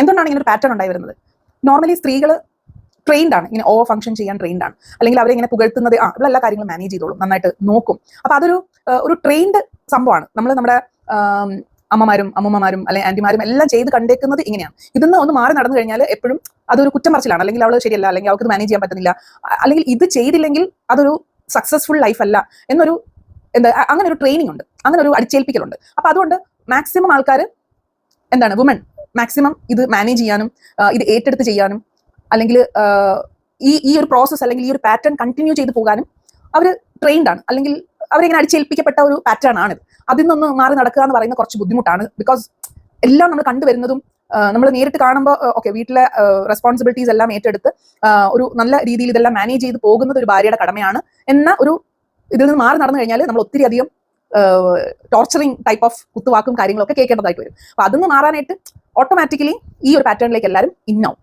എന്തുകൊണ്ടാണ് ഇങ്ങനെ ഒരു പാറ്റേൺ ഉണ്ടായി വരുന്നത്? നോർമലി സ്ത്രീകൾ ട്രെയിൻഡ് ആണ്, ഇങ്ങനെ ഓവർ ഫംഗ്ഷൻ ചെയ്യാൻ ട്രെയിൻഡ് ആണ്, അല്ലെങ്കിൽ അവരെ ഇങ്ങനെ പുകഴ്ത്തുന്നത് ഇവിടെ എല്ലാ കാര്യങ്ങളും മാനേജ് ചെയ്തോളും, നന്നായിട്ട് നോക്കും. അപ്പൊ അതൊരു ഒരു ട്രെയിൻഡ് സംഭവമാണ്. നമ്മുടെ അമ്മമാരും അമ്മൂമ്മമാരും അല്ലെങ്കിൽ ആന്റിമാരും എല്ലാം ചെയ്ത് കണ്ടേക്കുന്നത് ഇങ്ങനെയാണ്. ഇതിന്ന് ഒന്ന് മാറി നടന്നു കഴിഞ്ഞാൽ എപ്പോഴും അതൊരു കുറ്റം പറച്ചിലാണ്, അല്ലെങ്കിൽ അവൾ ശരിയല്ല, അല്ലെങ്കിൽ അവൾക്ക് മാനേജ് ചെയ്യാൻ പറ്റുന്നില്ല, അല്ലെങ്കിൽ ഇത് ചെയ്തില്ലെങ്കിൽ അതൊരു സക്സസ്ഫുൾ ലൈഫ് അല്ല എന്നൊരു അങ്ങനെ ഒരു ട്രെയിനിങ് ഉണ്ട്, അങ്ങനെ ഒരു അടിച്ചേൽപ്പിക്കലുണ്ട്. അപ്പൊ അതുകൊണ്ട് മാക്സിമം ആൾക്കാർ വുമൺ മാക്സിമം ഇത് മാനേജ് ചെയ്യാനും ഇത് ഏറ്റെടുത്ത് ചെയ്യാനും, അല്ലെങ്കിൽ ഈ ഒരു പ്രോസസ്സ് അല്ലെങ്കിൽ ഈ ഒരു പാറ്റേൺ കണ്ടിന്യൂ ചെയ്ത് പോകാനും അവർ ട്രെയിൻഡ് ആണ്, അല്ലെങ്കിൽ അവരിങ്ങനെ അടിച്ചേൽപ്പിക്കപ്പെട്ട ഒരു പാറ്റേൺ ആണ്. അതിൽ നിന്ന് മാറി നടക്കുക എന്ന് പറയുന്നത് കുറച്ച് ബുദ്ധിമുട്ടാണ്. ബിക്കോസ് എല്ലാം നമ്മൾ കണ്ടുവരുന്നതും നമ്മൾ നേരിട്ട് കാണുമ്പോൾ ഓക്കെ വീട്ടിലെ റെസ്പോൺസിബിലിറ്റീസ് എല്ലാം ഏറ്റെടുത്ത് ഒരു നല്ല രീതിയിൽ ഇതെല്ലാം മാനേജ് ചെയ്ത് പോകുന്നത് ഒരു ഭാര്യയുടെ കടമയാണ് എന്ന ഒരു ഇതിൽ നിന്ന് മാറി നടന്നു കഴിഞ്ഞാൽ നമ്മൾ ഒത്തിരി അധികം ടോർച്ചറിങ് ടൈപ്പ് ഓഫ് കുത്തുവാക്കും കാര്യങ്ങളൊക്കെ കേൾക്കേണ്ടതായിട്ട് വരും. അപ്പൊ അതിൽ നിന്ന് മാറാനായിട്ട് ഓട്ടോമാറ്റിക്കലി ഈ ഒരു പാറ്റേണിലേക്ക് എല്ലാവരും ഇന്നാവും.